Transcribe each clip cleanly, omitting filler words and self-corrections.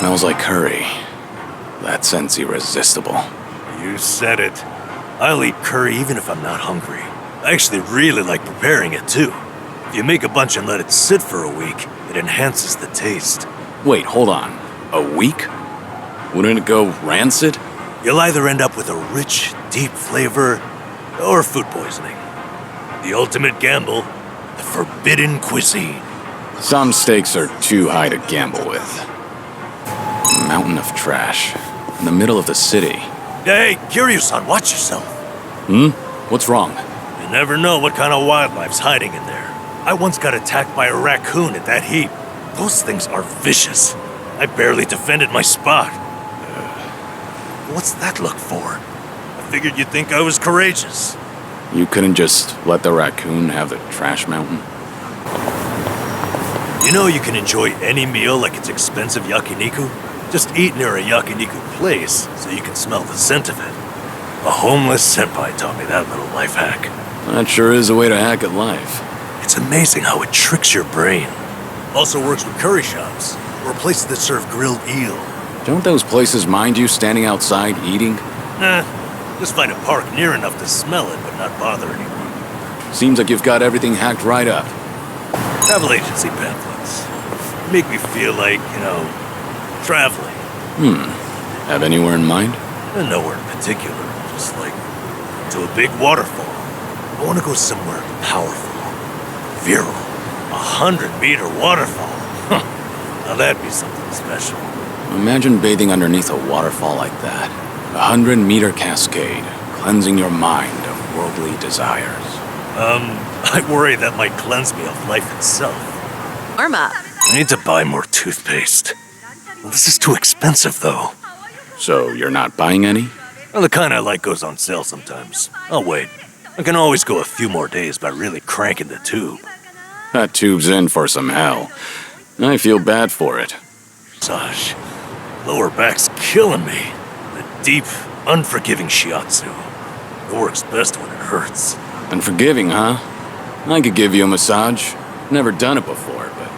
smells like curry. That scent's irresistible. You said it. I'll eat curry even if I'm not hungry. I actually really like preparing it too. If you make a bunch and let it sit for a week, it enhances the taste. Wait, hold on. A week? Wouldn't it go rancid? You'll either end up with a rich, deep flavor, or food poisoning. The ultimate gamble, the forbidden cuisine. Some stakes are too high to gamble with. A mountain of trash. In the middle of the city. Hey, Kiryu-san, watch yourself. What's wrong? You never know what kind of wildlife's hiding in there. I once got attacked by a raccoon at that heap. Those things are vicious. I barely defended my spot. What's that look for? I figured you'd think I was courageous. You couldn't just let the raccoon have the trash mountain? You know you can enjoy any meal like it's expensive yakiniku? Just eat near a yakiniku place so you can smell the scent of it. A homeless senpai taught me that little life hack. That sure is a way to hack at life. It's amazing how it tricks your brain. Also works with curry shops, or places that serve grilled eel. Don't those places mind you standing outside eating? Nah, just find a park near enough to smell it but not bother anyone. Seems like you've got everything hacked right up. Travel agency pamphlets. Make me feel like, traveling. Have anywhere in mind? Nowhere in particular, just like to a big waterfall. I want to go somewhere powerful, virile, 100-meter waterfall. Now that'd be something special. Imagine bathing underneath a waterfall like that. 100-meter cascade, cleansing your mind of worldly desires. I worry that might cleanse me of life itself. Norma. I need to buy more toothpaste. Well, this is too expensive, though. So you're not buying any? Well, the kind I like goes on sale sometimes. I'll wait. I can always go a few more days by really cranking the tube. That tube's in for some hell. I feel bad for it. Gosh, lower back's killing me. The deep, unforgiving shiatsu. It works best when it hurts. Unforgiving, huh? I could give you a massage. Never done it before, but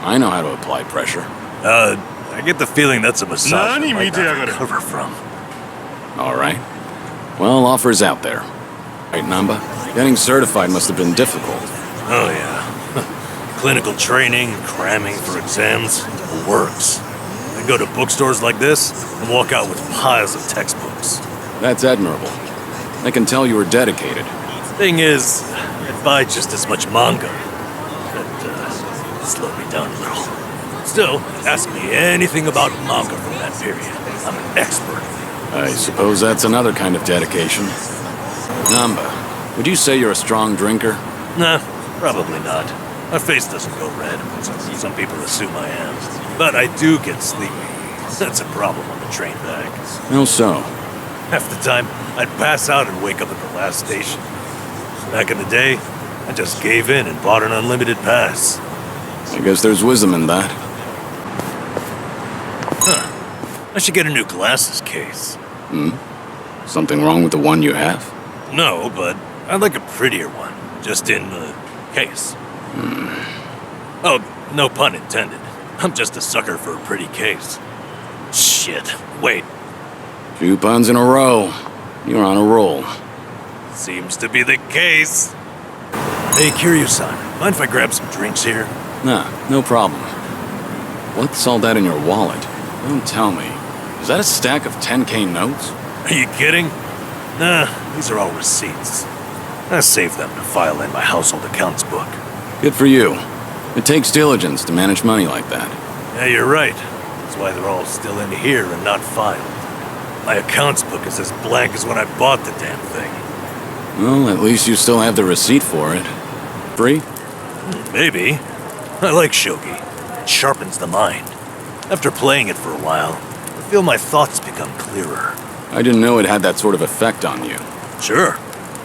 I know how to apply pressure. I get the feeling that's a massage I might not recover from. All right. Well, offers out there. Right, Namba? Getting certified must have been difficult. Oh, yeah. Clinical training, cramming for exams, it works. I go to bookstores like this and walk out with piles of textbooks. That's admirable. I can tell you were dedicated. Thing is, I buy just as much manga. That slowed me down a little. Still, ask me anything about manga from that period. I'm an expert. I suppose that's another kind of dedication. Namba, would you say you're a strong drinker? Nah, probably not. My face doesn't go red. Some people assume I am. But I do get sleepy. That's a problem on the train back. How so? Half the time, I'd pass out and wake up at the last station. Back in the day, I just gave in and bought an unlimited pass. I guess there's wisdom in that. I should get a new glasses case. Something wrong with the one you have? No, but I'd like a prettier one. Just in the case. Oh, no pun intended. I'm just a sucker for a pretty case. Shit, wait. 2 puns in a row. You're on a roll. Seems to be the case. Hey, Kiryu-san, mind if I grab some drinks here? Nah, no problem. What's all that in your wallet? Don't tell me. Is that a stack of 10K notes? Are you kidding? Nah, these are all receipts. I saved them to file in my household accounts book. Good for you. It takes diligence to manage money like that. Yeah, you're right. That's why they're all still in here and not filed. My accounts book is as blank as when I bought the damn thing. Well, at least you still have the receipt for it. Free? Maybe. I like shogi. It sharpens the mind. After playing it for a while, I feel my thoughts become clearer. I didn't know it had that sort of effect on you. Sure.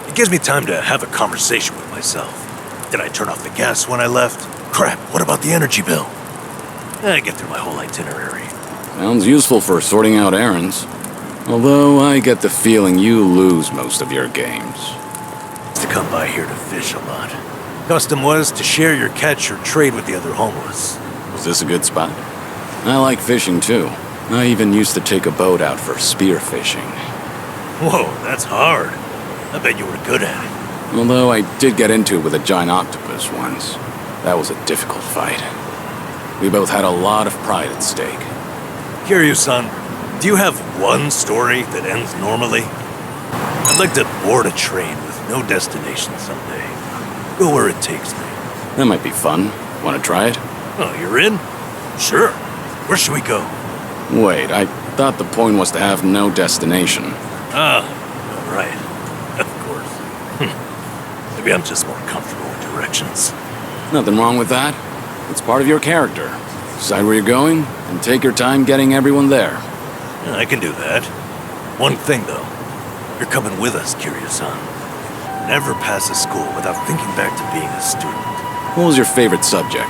It gives me time to have a conversation with myself. Did I turn off the gas when I left? Crap, what about the energy bill? I get through my whole itinerary. Sounds useful for sorting out errands. Although I get the feeling you lose most of your games. Used to come by here to fish a lot. Custom was to share your catch or trade with the other homeless. Was this a good spot? I like fishing too. I even used to take a boat out for spear fishing. Whoa, that's hard. I bet you were good at it. Although I did get into it with a giant octopus once. That was a difficult fight. We both had a lot of pride at stake. Kiryu-san, do you have one story that ends normally? I'd like to board a train with no destination someday. Go where it takes me. That might be fun. Want to try it? Oh, you're in? Sure. Where should we go? Wait, I thought the point was to have no destination. Ah, right. Of course. Maybe I'm just more comfortable with directions. Nothing wrong with that. It's part of your character. Decide where you're going, and take your time getting everyone there. Yeah, I can do that. One thing, though. You're coming with us, Kiryu-san. Never pass a school without thinking back to being a student. What was your favorite subject?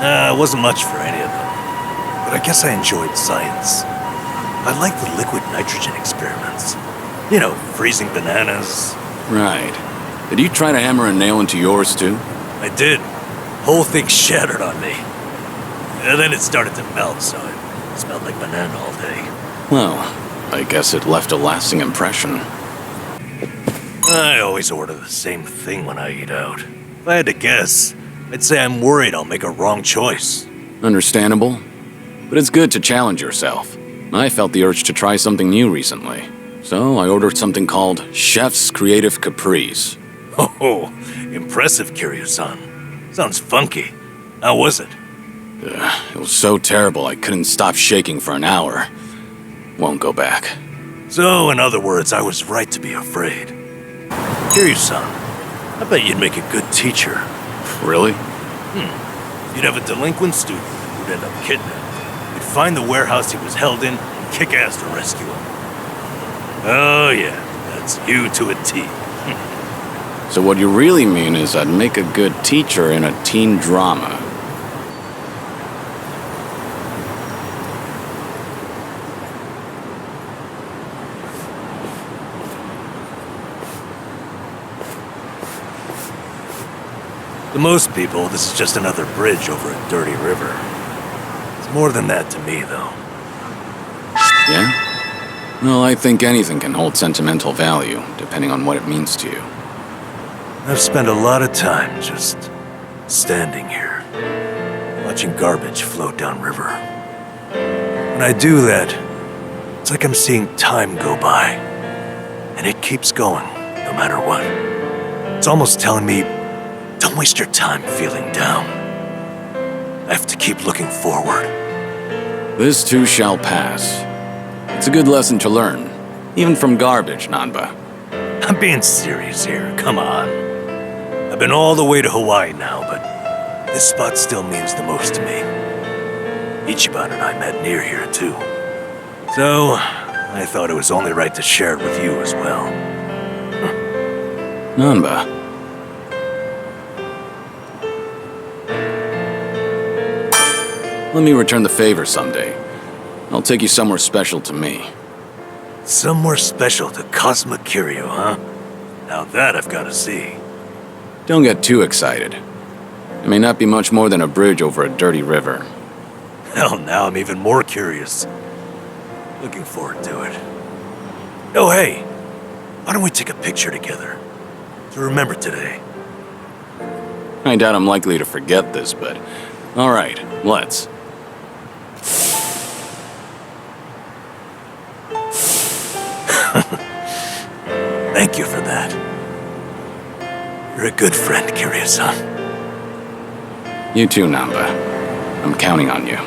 It wasn't much for any of them. But I guess I enjoyed science. I liked the liquid nitrogen experiments. You know, freezing bananas. Right. Did you try to hammer a nail into yours too? I did. Whole thing shattered on me. And then it started to melt, so it smelled like banana all day. Well, I guess it left a lasting impression. I always order the same thing when I eat out. If I had to guess, I'd say I'm worried I'll make a wrong choice. Understandable. But it's good to challenge yourself. I felt the urge to try something new recently. So I ordered something called Chef's Creative Caprice. Oh, impressive, Kiryu-san. Sounds funky. How was it? It was so terrible I couldn't stop shaking for an hour. Won't go back. So, in other words, I was right to be afraid. Kiryu-san, I bet you'd make a good teacher. Really? You'd have a delinquent student who'd end up kidnapped. You'd find the warehouse he was held in and kick ass to rescue him. Oh yeah, that's you to a T. So what you really mean is I'd make a good teacher in a teen drama. To most people, this is just another bridge over a dirty river. It's more than that to me, though. Yeah? Well, I think anything can hold sentimental value, depending on what it means to you. I've spent a lot of time just standing here, watching garbage float downriver. When I do that, it's like I'm seeing time go by, and it keeps going, no matter what. It's almost telling me, don't waste your time feeling down. I have to keep looking forward. This too shall pass. It's a good lesson to learn, even from garbage, Namba. I'm being serious here, come on. I've been all the way to Hawaii now, but this spot still means the most to me. Ichiban and I met near here, too. So, I thought it was only right to share it with you as well. Namba. Let me return the favor someday. I'll take you somewhere special to me. Somewhere special to Cosmic Kiryu, huh? Now that I've got to see. Don't get too excited. It may not be much more than a bridge over a dirty river. Hell, now I'm even more curious. Looking forward to it. Oh, hey, why don't we take a picture together? To remember today. I doubt I'm likely to forget this, but... Alright, let's. Thank you for that. You're a good friend, Kiryu-san. You too, Namba. I'm counting on you.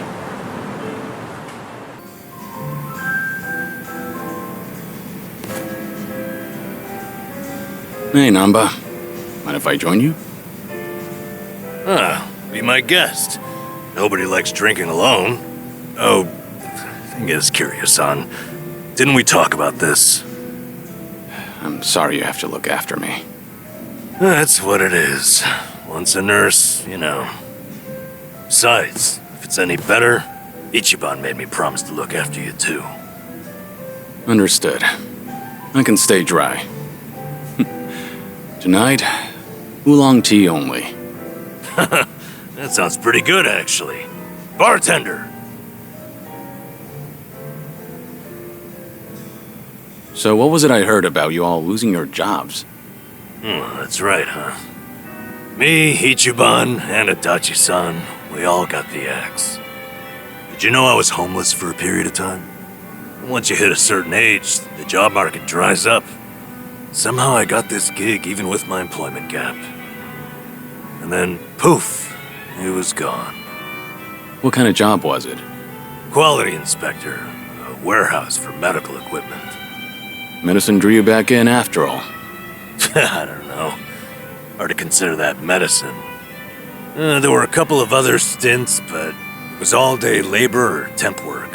Hey, Namba. Mind if I join you? Be my guest. Nobody likes drinking alone. Oh, thing is, Kiryu-san, didn't we talk about this? I'm sorry you have to look after me. That's what it is. Once a nurse, you know. Besides, if it's any better, Ichiban made me promise to look after you too. Understood. I can stay dry. Tonight, oolong tea only. That sounds pretty good, actually. Bartender! So what was it I heard about you all losing your jobs? That's right, huh? Me, Ichiban, and Adachi-san, we all got the axe. Did you know I was homeless for a period of time? Once you hit a certain age, the job market dries up. Somehow I got this gig even with my employment gap. And then, poof, it was gone. What kind of job was it? Quality inspector, a warehouse for medical equipment. Medicine drew you back in after all. I don't know. Hard to consider that medicine. There were a couple of other stints, but it was all-day labor or temp work.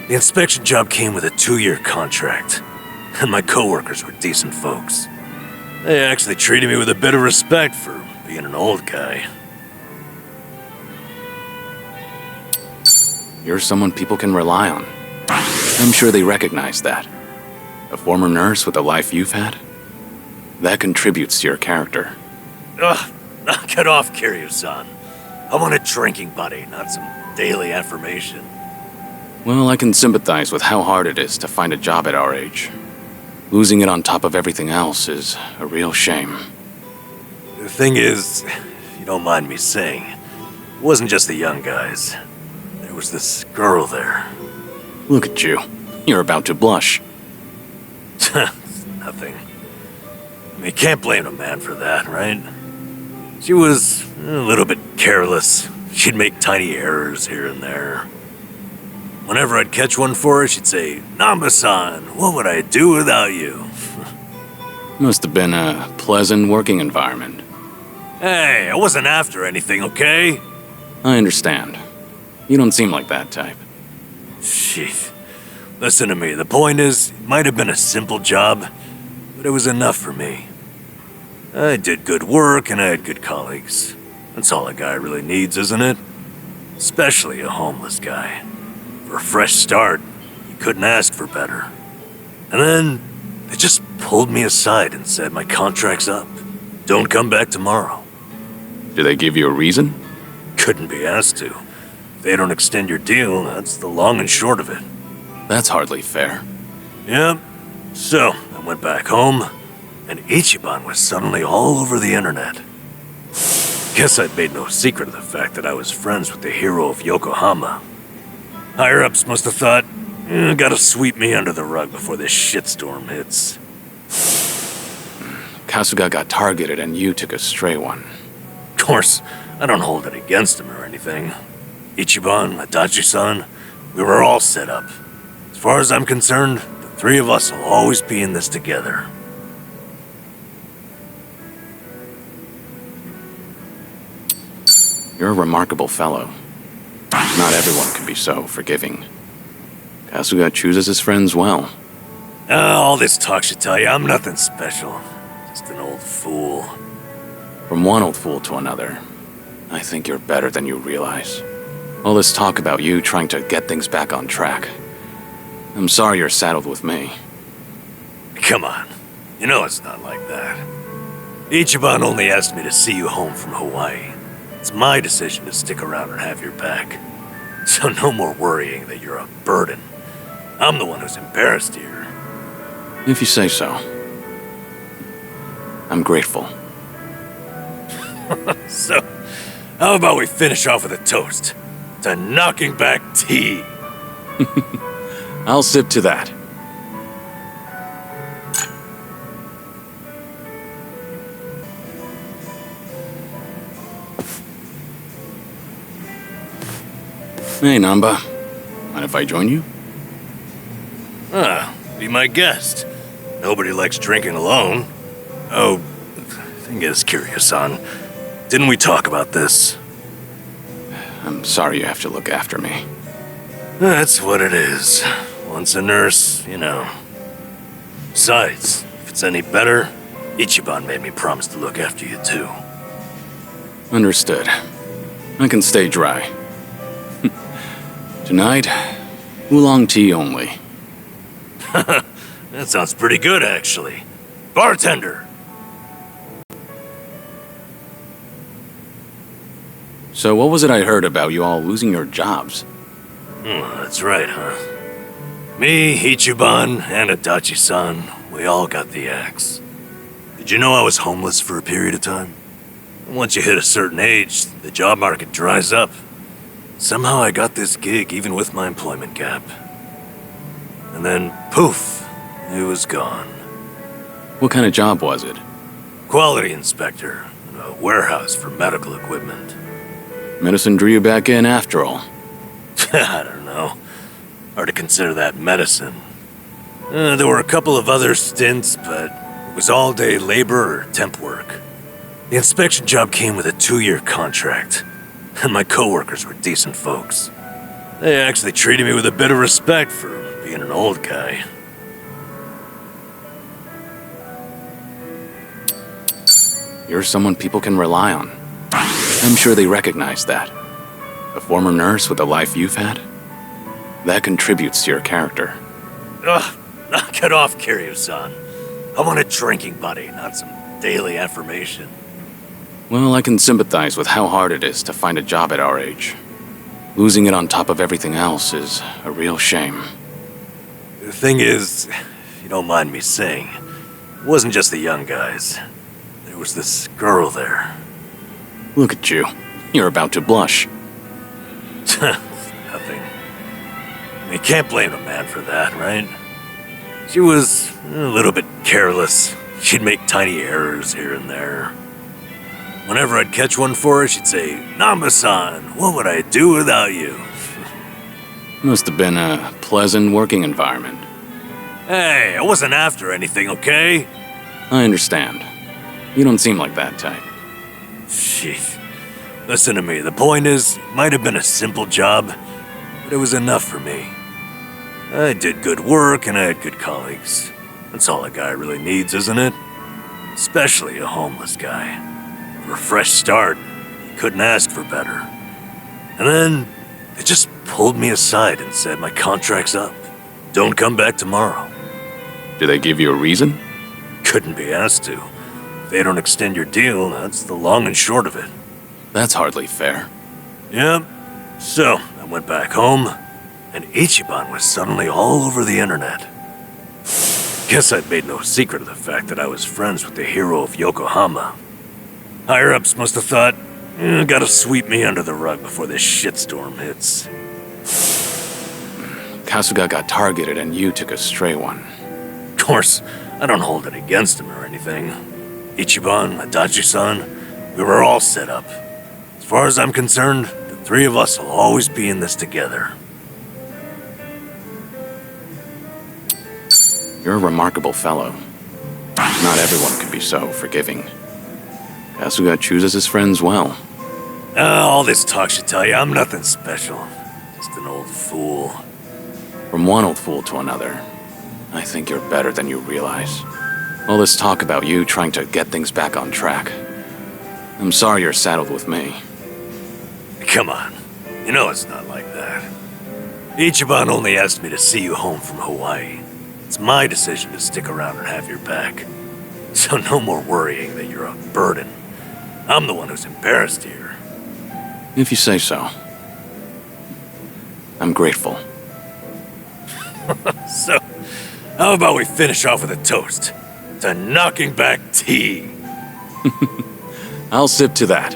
The inspection job came with a 2-year contract, and my coworkers were decent folks. They actually treated me with a bit of respect for being an old guy. You're someone people can rely on. I'm sure they recognize that. A former nurse with the life you've had? That contributes to your character. Ugh, knock it off, Kiryu-san. I want a drinking buddy, not some daily affirmation. Well, I can sympathize with how hard it is to find a job at our age. Losing it on top of everything else is a real shame. The thing is, if you don't mind me saying, it wasn't just the young guys. There was this girl there. Look at you. You're about to blush. Nothing. You can't blame a man for that, right? She was a little bit careless. She'd make tiny errors here and there. Whenever I'd catch one for her, she'd say, "Namba-san, what would I do without you?" Must have been a pleasant working environment. Hey, I wasn't after anything, okay? I understand. You don't seem like that type. Shit. Listen to me, the point is, it might have been a simple job, but it was enough for me. I did good work and I had good colleagues. That's all a guy really needs, isn't it? Especially a homeless guy. For a fresh start, you couldn't ask for better. And then, they just pulled me aside and said my contract's up. Don't come back tomorrow. Did they give you a reason? Couldn't be asked to. If they don't extend your deal, that's the long and short of it. That's hardly fair. Yep. So, I went back home, and Ichiban was suddenly all over the internet. Guess I'd made no secret of the fact that I was friends with the hero of Yokohama. Higher-ups must have thought, gotta sweep me under the rug before this shitstorm hits. Kasuga got targeted and you took a stray one. Of course, I don't hold it against him or anything. Ichiban, Adachi-san, we were all set up. As far as I'm concerned, the three of us will always be in this together. You're a remarkable fellow. Not everyone can be so forgiving. Kasuga chooses his friends well. All this talk should tell you I'm nothing special. Just an old fool. From one old fool to another, I think you're better than you realize. All this talk about you trying to get things back on track. I'm sorry you're saddled with me. Come on. You know it's not like that. Ichiban only asked me to see you home from Hawaii. It's my decision to stick around and have your back. So no more worrying that you're a burden. I'm the one who's embarrassed here. If you say so. I'm grateful. So, how about we finish off with a toast to knocking back tea? I'll sip to that. Hey, Namba. Mind if I join you? Be my guest. Nobody likes drinking alone. Oh, thing is, Kiryu-san, didn't we talk about this? I'm sorry you have to look after me. That's what it is. Once a nurse, you know. Besides, if it's any better, Ichiban made me promise to look after you too. Understood. I can stay dry. Tonight, oolong tea only. That sounds pretty good, actually. Bartender! So what was it I heard about you all losing your jobs? That's right, huh? Me, Ichiban, and Adachi-san, we all got the axe. Did you know I was homeless for a period of time? Once you hit a certain age, the job market dries up. Somehow I got this gig even with my employment gap. And then, poof, it was gone. What kind of job was it? Quality inspector in a warehouse for medical equipment. Medicine drew you back in after all. I don't know. Hard to consider that medicine. There were a couple of other stints, but it was all-day labor or temp work. The inspection job came with a 2-year contract, and my coworkers were decent folks. They actually treated me with a bit of respect for being an old guy. You're someone people can rely on. I'm sure they recognize that. A former nurse with the life you've had? That contributes to your character. Ugh, knock it off, Kiryu-san. I want a drinking buddy, not some daily affirmation. Well, I can sympathize with how hard it is to find a job at our age. Losing it on top of everything else is a real shame. The thing is, if you don't mind me saying, it wasn't just the young guys. There was this girl there. Look at you. You're about to blush. Nothing. You can't blame a man for that, right? She was a little bit careless. She'd make tiny errors here and there. Whenever I'd catch one for her, she'd say, "Namba-san, what would I do without you?" Must have been a pleasant working environment. Hey, I wasn't after anything, okay? I understand. You don't seem like that type. Sheesh. Listen to me, the point is, it might have been a simple job, but it was enough for me. I did good work and I had good colleagues. That's all a guy really needs, isn't it? Especially a homeless guy. For a fresh start, you couldn't ask for better. And then, they just pulled me aside and said my contract's up. Don't come back tomorrow. Did they give you a reason? Couldn't be asked to. If they don't extend your deal, that's the long and short of it. That's hardly fair. Yep. So, I went back home, and Ichiban was suddenly all over the internet. Guess I'd made no secret of the fact that I was friends with the hero of Yokohama. Higher-ups must have thought, gotta sweep me under the rug before this shitstorm hits. Kasuga got targeted and you took a stray one. Of course, I don't hold it against him or anything. Ichiban, Adachi-san, we were all set up. As far as I'm concerned, the three of us will always be in this together. You're a remarkable fellow. Not everyone can be so forgiving. Kasuga chooses his friends well. All this talk should tell you I'm nothing special. Just an old fool. From one old fool to another, I think you're better than you realize. All this talk about you trying to get things back on track. I'm sorry you're saddled with me. Come on. You know it's not like that. Ichiban only asked me to see you home from Hawaii. It's my decision to stick around and have your back. So no more worrying that you're a burden. I'm the one who's embarrassed here. If you say so. I'm grateful. So, how about we finish off with a toast to knocking back tea? I'll sip to that.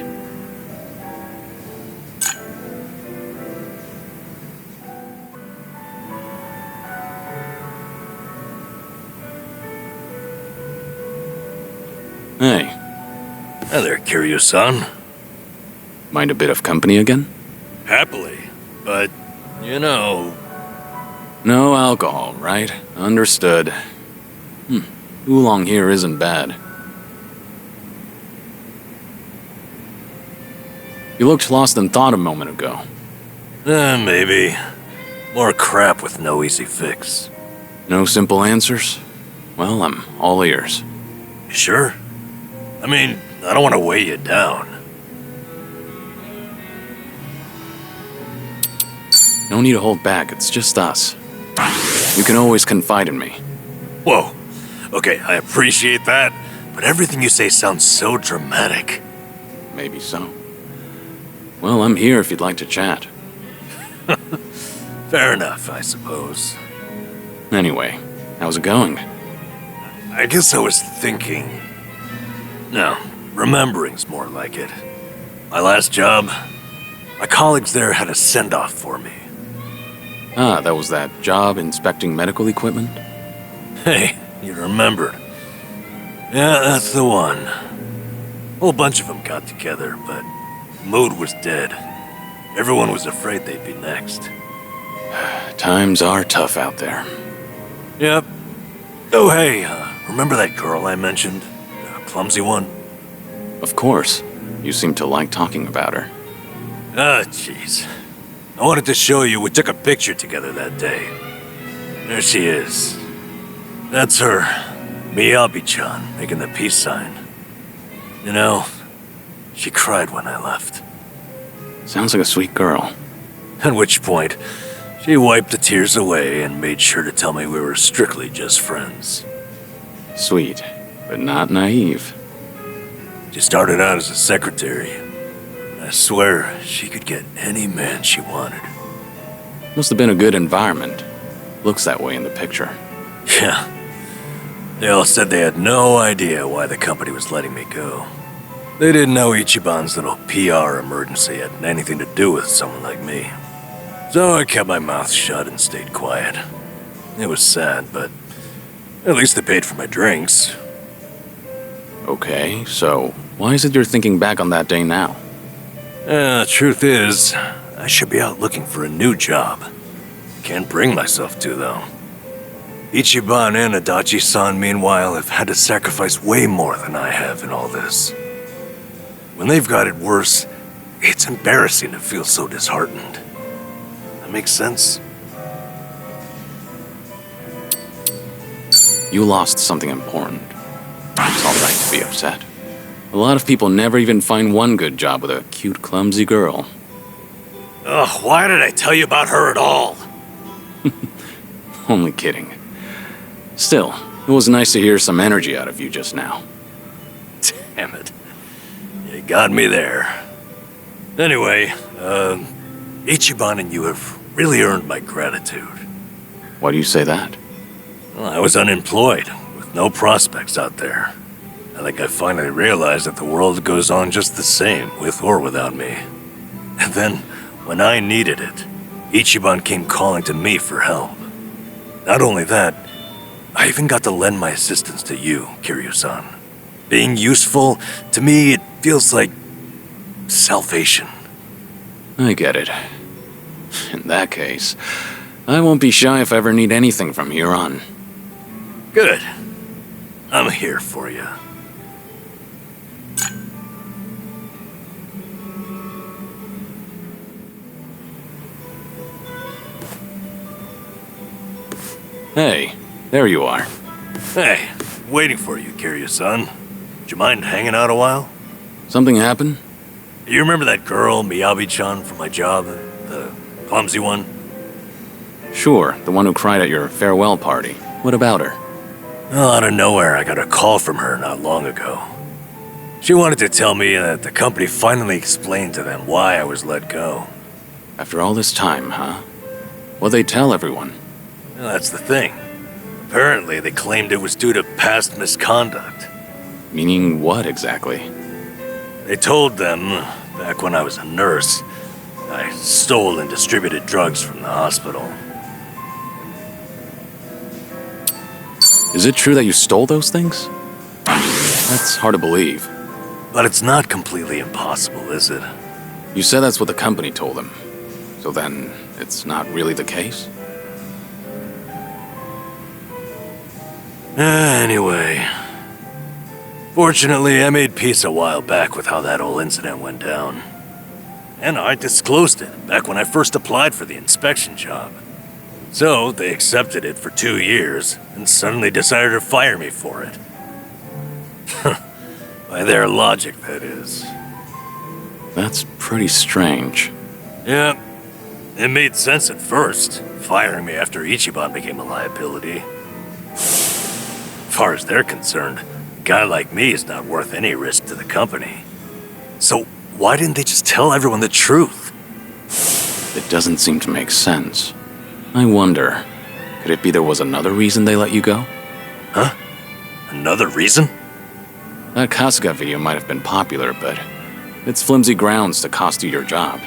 Hey. Hi there, Kiryu-san. Mind a bit of company again? Happily, but, you know... No alcohol, right? Understood. Oolong here isn't bad. You looked lost in thought a moment ago. Maybe. More crap with no easy fix. No simple answers? Well, I'm all ears. You sure? I mean, I don't want to weigh you down. No need to hold back, it's just us. You can always confide in me. Whoa. Okay, I appreciate that, but everything you say sounds so dramatic. Maybe so. Well, I'm here if you'd like to chat. Fair enough, I suppose. Anyway, how's it going? I guess I was thinking... No, remembering's more like it. My last job, my colleagues there had a send-off for me. Ah, that was that job inspecting medical equipment? Hey, you remembered. Yeah, that's the one. A whole bunch of them got together, but mood was dead. Everyone was afraid they'd be next. Times are tough out there. Yep. Oh, hey, remember that girl I mentioned? The clumsy one? Of course. You seem to like talking about her. Ah, jeez. I wanted to show you we took a picture together that day. There she is. That's her. Miyabi-chan, making the peace sign. You know, she cried when I left. Sounds like a sweet girl. At which point, she wiped the tears away and made sure to tell me we were strictly just friends. Sweet, but not naive. She started out as a secretary. I swear, she could get any man she wanted. Must have been a good environment. Looks that way in the picture. Yeah. They all said they had no idea why the company was letting me go. They didn't know Ichiban's little PR emergency had anything to do with someone like me. So I kept my mouth shut and stayed quiet. It was sad, but at least they paid for my drinks. Okay, so why is it you're thinking back on that day now? Truth is, I should be out looking for a new job. Can't bring myself to, though. Ichiban and Adachi-san, meanwhile, have had to sacrifice way more than I have in all this. When they've got it worse, it's embarrassing to feel so disheartened. That makes sense? You lost something important. It's all right to be upset. A lot of people never even find one good job with a cute, clumsy girl. Ugh, why did I tell you about her at all? Only kidding. Still, it was nice to hear some energy out of you just now. Damn it. You got me there. Anyway, Ichiban and you have really earned my gratitude. Why do you say that? Well, I was unemployed, with no prospects out there. I think I finally realized that the world goes on just the same, with or without me. And then, when I needed it, Ichiban came calling to me for help. Not only that, I even got to lend my assistance to you, Kiryu-san. Being useful, to me, it feels like salvation. I get it. In that case, I won't be shy if I ever need anything from here on. Good. I'm here for you. Hey, there you are. Hey, waiting for you, Kiryu-san. Would you mind hanging out a while? Something happened? You remember that girl, Miyabi-chan, from my job? The clumsy one? Sure, the one who cried at your farewell party. What about her? Well, out of nowhere, I got a call from her not long ago. She wanted to tell me that the company finally explained to them why I was let go. After all this time, huh? What'd they tell everyone? Well, that's the thing. Apparently, they claimed it was due to past misconduct. Meaning what exactly? They told them, back when I was a nurse, I stole and distributed drugs from the hospital. Is it true that you stole those things? That's hard to believe. But it's not completely impossible, is it? You said that's what the company told them. So then, it's not really the case? Anyway. Fortunately, I made peace a while back with how that whole incident went down. And I disclosed it back when I first applied for the inspection job. So, they accepted it for 2 years, and suddenly decided to fire me for it. By their logic, that is. That's pretty strange. Yeah, it made sense at first, firing me after Ichiban became a liability. As far as they're concerned, a guy like me is not worth any risk to the company. So why didn't they just tell everyone the truth? It doesn't seem to make sense. I wonder, Could it be there was another reason they let you go? Huh? Another reason? That Kasuga video might have been popular, but it's flimsy grounds to cost you your job.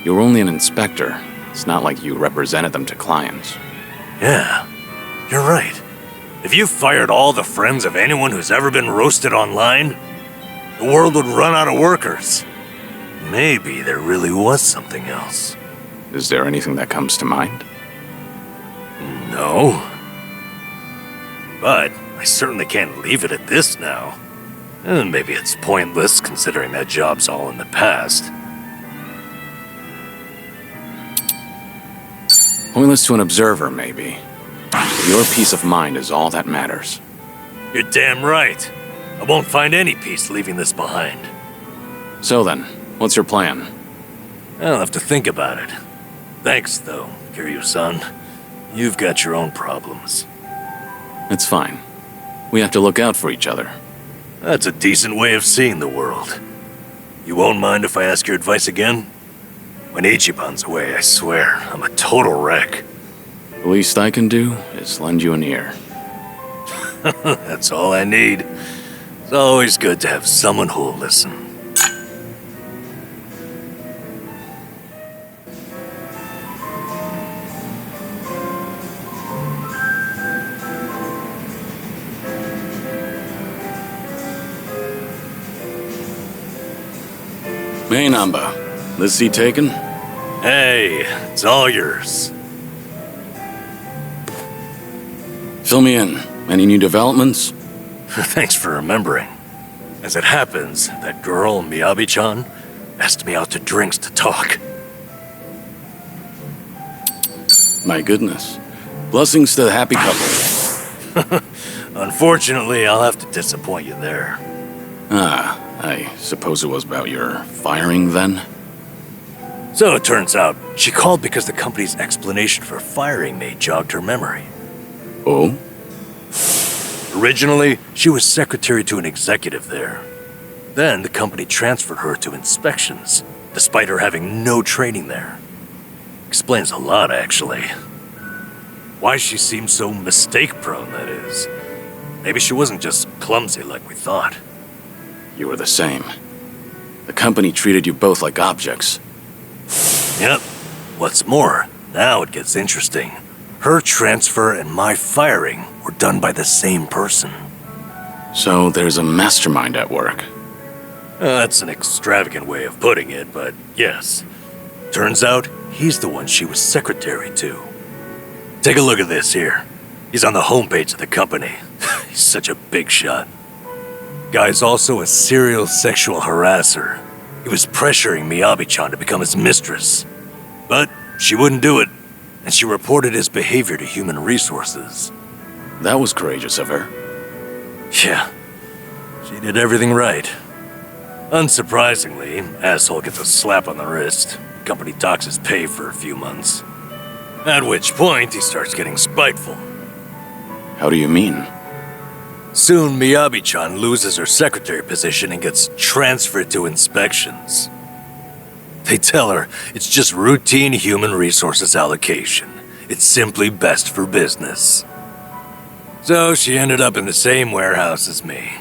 You were only an inspector. It's not like you represented them to clients. Yeah, you're right. If you fired all the friends of anyone who's ever been roasted online, the world would run out of workers. Maybe there really was something else. Is there anything that comes to mind? No. But I certainly can't leave it at this now. And maybe it's pointless considering that job's all in the past. Pointless to an observer, maybe. Your peace of mind is all that matters. You're damn right. I won't find any peace leaving this behind. So then, what's your plan? I'll have to think about it. Thanks, though, Kiryu-san. You've got your own problems. It's fine. We have to look out for each other. That's a decent way of seeing the world. You won't mind if I ask your advice again? When Ichiban's away, I swear, I'm a total wreck. The least I can do is lend you an ear. That's all I need. It's always good to have someone who'll listen. Hey, Namba. This seat taken? Hey, it's all yours. Fill me in. Any new developments? Thanks for remembering. As it happens, that girl, Miyabi-chan, asked me out to drinks to talk. My goodness. Blessings to the happy couple. Unfortunately, I'll have to disappoint you there. I suppose it was about your firing then? So it turns out, she called because the company's explanation for firing me jogged her memory. Oh? Originally, she was secretary to an executive there. Then the company transferred her to inspections, despite her having no training there. Explains a lot, actually. Why she seemed so mistake-prone, that is. Maybe she wasn't just clumsy like we thought. You were the same. The company treated you both like objects. Yep. What's more, now it gets interesting. Her transfer and my firing were done by the same person. So there's a mastermind at work. That's an extravagant way of putting it, but yes. Turns out, he's the one she was secretary to. Take a look at this here. He's on the homepage of the company. He's such a big shot. Guy's also a serial sexual harasser. He was pressuring Miyabi-chan to become his mistress. But she wouldn't do it, and she reported his behavior to Human Resources. That was courageous of her. Yeah, she did everything right. Unsurprisingly, asshole gets a slap on the wrist. Company docks his pay for a few months. At which point, he starts getting spiteful. How do you mean? Soon, Miyabi-chan loses her secretary position and gets transferred to inspections. They tell her it's just routine human resources allocation. It's simply best for business. So she ended up in the same warehouse as me.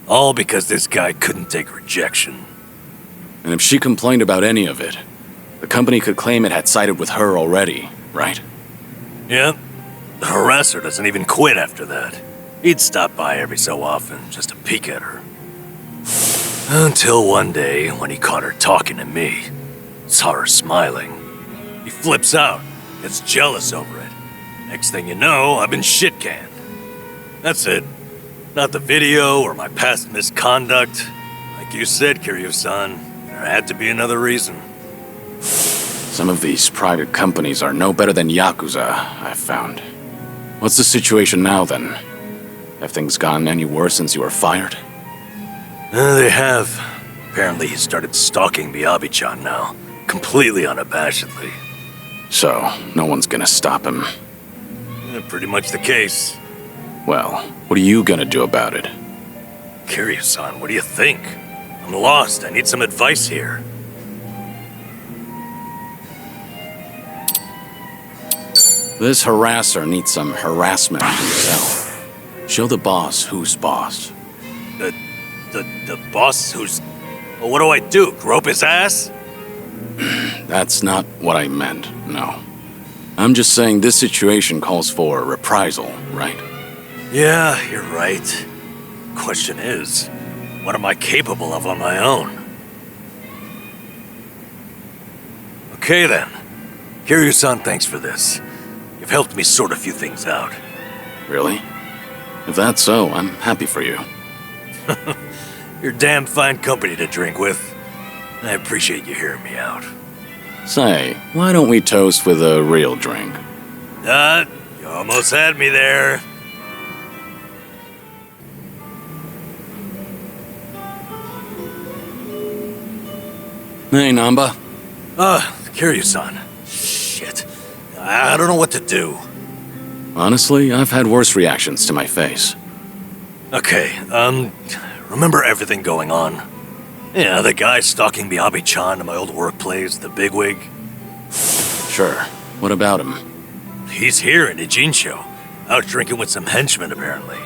All because this guy couldn't take rejection. And if she complained about any of it, the company could claim it had sided with her already, right? Yep. The harasser doesn't even quit after that. He'd stop by every so often just to peek at her. Until one day, when he caught her talking to me, saw her smiling. He flips out, gets jealous over it. Next thing you know, I've been shit-canned. That's it. Not the video or my past misconduct. Like you said, Kiryu-san, there had to be another reason. Some of these private companies are no better than Yakuza, I've found. What's the situation now, then? Have things gotten any worse since you were fired? They have. Apparently he started stalking Miyabi-chan now, completely unabashedly. So, no one's gonna stop him. Pretty much the case. Well, what are you gonna do about it? Kiryu-san, what do you think? I'm lost. I need some advice here. This harasser needs some harassment himself. Show the boss who's boss. The boss who's... Well, what do I do? Grope his ass? That's not what I meant, no. I'm just saying this situation calls for reprisal, right? Yeah, you're right. Question is, what am I capable of on my own? Okay then. Kiryu-san, thanks for this. You've helped me sort a few things out. Really? If that's so, I'm happy for you. You're damn fine company to drink with. I appreciate you hearing me out. Say, why don't we toast with a real drink? You almost had me there. Hey, Namba. Kiryu-san. Shit. I don't know what to do. Honestly, I've had worse reactions to my face. Okay, remember everything going on? Yeah, the guy stalking Miyabi-chan in my old workplace, the bigwig. Sure. What about him? He's here in Ijinsho, out drinking with some henchmen apparently.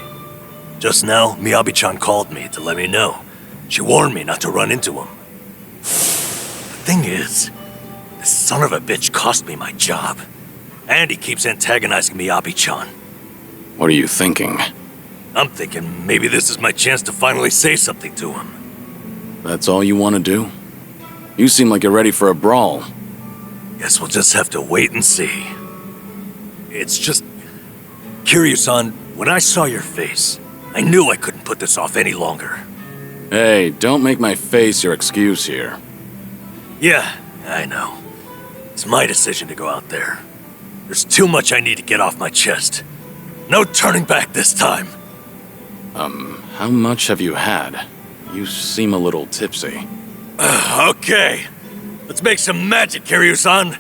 Just now, Miyabi-chan called me to let me know. She warned me not to run into him. The thing is, this son of a bitch cost me my job. And he keeps antagonizing Miyabi-chan. What are you thinking? I'm thinking maybe this is my chance to finally say something to him. That's all you want to do? You seem like you're ready for a brawl. Guess we'll just have to wait and see. It's just... Kiryu-san, when I saw your face, I knew I couldn't put this off any longer. Hey, don't make my face your excuse here. Yeah, I know. It's my decision to go out there. There's too much I need to get off my chest. No turning back this time. How much have you had? You seem a little tipsy. Okay. Let's make some magic, Kiryu-san.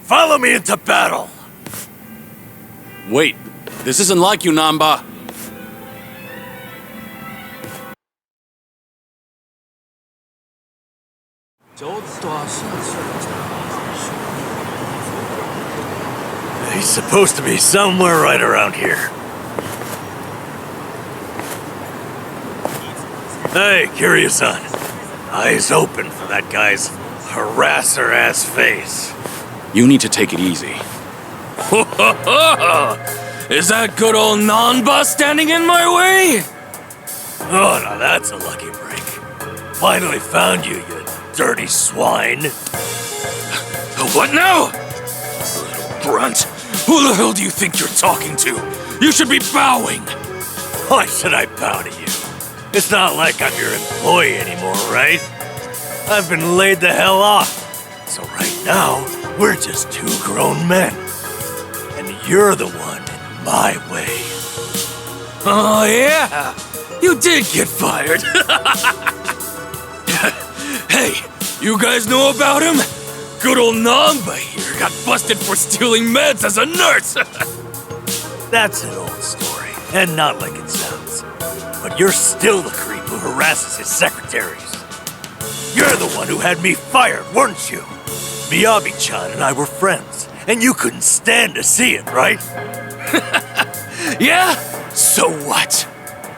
Follow me into battle. Wait, this isn't like you, Namba. He's supposed to be somewhere right around here. Hey, Kiryu-san. Eyes open for that guy's harasser-ass face. You need to take it easy. Is that good old Namba standing in my way? Oh, now that's a lucky break. Finally found you, you dirty swine. What now? Little brunt. Who the hell do you think you're talking to? You should be bowing. Why should I bow to you? It's not like I'm your employee anymore, right? I've been laid the hell off. So right now, we're just two grown men. And you're the one in my way. Oh, yeah. You did get fired. Hey, you guys know about him? Good old Namba here got busted for stealing meds as a nurse. That's an old story, and not like it sounds. But you're still the creep who harasses his secretaries. You're the one who had me fired, weren't you? Miyabi-chan and I were friends, and you couldn't stand to see it, right? Yeah? So what?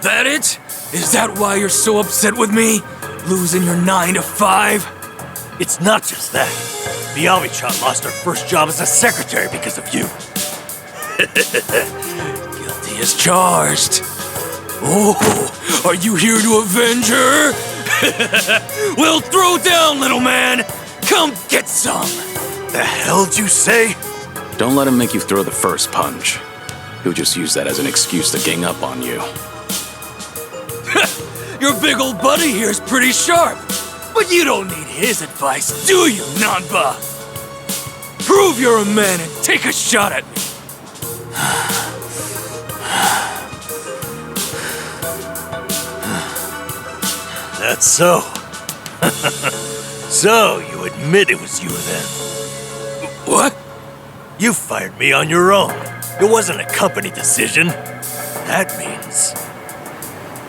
That it? Is that why you're so upset with me? Losing your 9 to 5? It's not just that. Miyabi-chan lost her first job as a secretary because of you. Guilty as charged. Oh, are you here to avenge her? Well, throw down, little man. Come get some. The hell'd you say? Don't let him make you throw the first punch. He'll just use that as an excuse to gang up on you. Your big old buddy here's pretty sharp. But you don't need his advice, do you, Namba? Prove you're a man and take a shot at me. That's so. So, you admit it was you then? What? You fired me on your own. It wasn't a company decision. That means...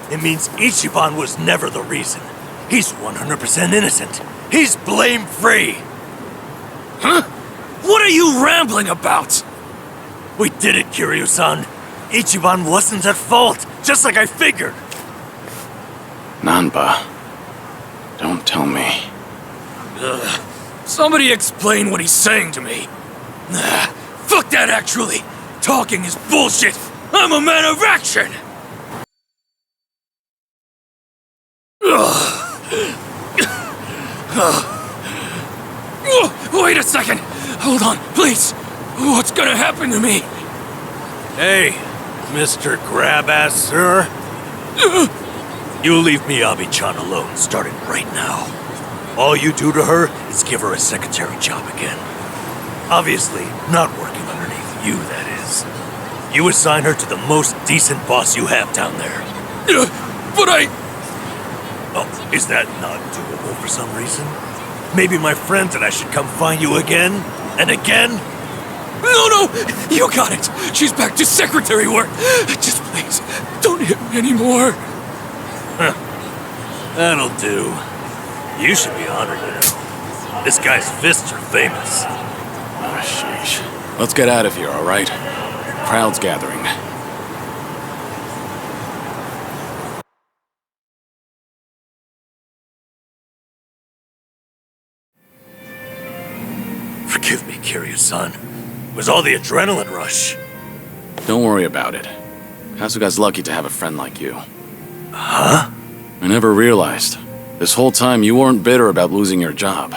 It means Ichiban was never the reason. He's 100% innocent. He's blame-free. Huh? What are you rambling about? We did it, Kiryu-san. Ichiban wasn't at fault, just like I figured. Namba, don't tell me. Somebody explain what he's saying to me. Fuck that, actually. Talking is bullshit. I'm a man of action. Wait a second. Hold on, please. What's gonna happen to me? Hey, Mr. Grab-Ass, sir. You leave Miyabi-chan alone, starting right now. All you do to her is give her a secretary job again. Obviously, not working underneath you, that is. You assign her to the most decent boss you have down there. But Oh, is that not doable for some reason? Maybe my friend and I should come find you again and again? No, you got it. She's back to secretary work. Just please, don't hit me anymore. That'll do. You should be honored, you know. This guy's fists are famous. Ah, sheesh. Let's get out of here, all right? Crowd's gathering. Forgive me, Kiryu-san. It was all the adrenaline rush. Don't worry about it. Kasuga's lucky to have a friend like you. Huh? I never realized. This whole time you weren't bitter about losing your job.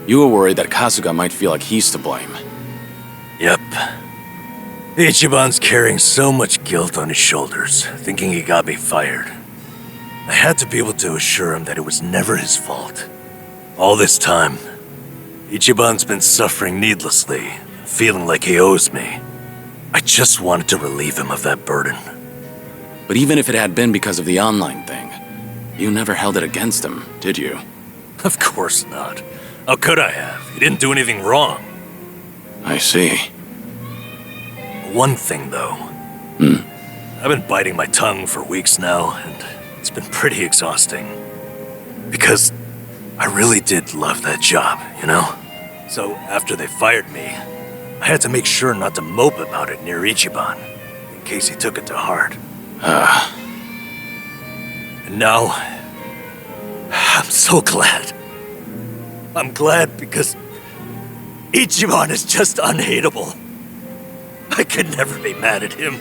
You were worried that Kasuga might feel like he's to blame. Yep. Ichiban's carrying so much guilt on his shoulders, thinking he got me fired. I had to be able to assure him that it was never his fault. All this time, Ichiban's been suffering needlessly, feeling like he owes me. I just wanted to relieve him of that burden. But even if it had been because of the online thing, you never held it against him, did you? Of course not. How could I have? He didn't do anything wrong. I see. One thing, though. I've been biting my tongue for weeks now, and it's been pretty exhausting. Because I really did love that job, you know? So after they fired me, I had to make sure not to mope about it near Ichiban, in case he took it to heart. And now, I'm so glad. I'm glad because Ichiban is just unhateable. I could never be mad at him.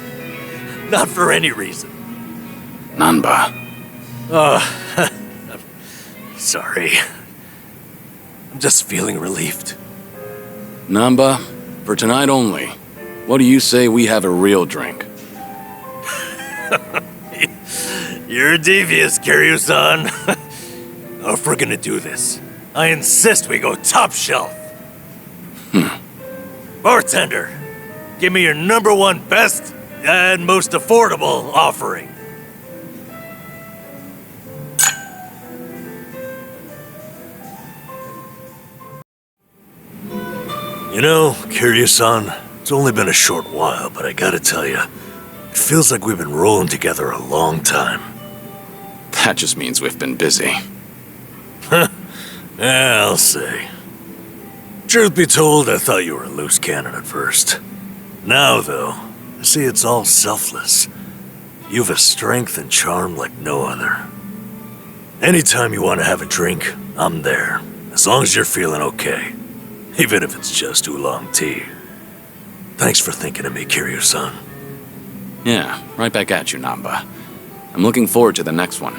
Not for any reason. Namba. I'm sorry. I'm just feeling relieved. Namba, for tonight only, what do you say we have a real drink? You're devious, Kiryu-san. If we're gonna do this, I insist we go top shelf. Bartender, give me your #1 best and most affordable offering. You know, Kiryu-san, it's only been a short while, but I gotta tell you, it feels like we've been rolling together a long time. That just means we've been busy. Yeah, I'll say. Truth be told, I thought you were a loose cannon at first. Now, though, I see it's all selfless. You've a strength and charm like no other. Anytime you want to have a drink, I'm there. As long as you're feeling okay. Even if it's just oolong tea. Thanks for thinking of me, Kiryu-san. Yeah, right back at you, Namba. I'm looking forward to the next one.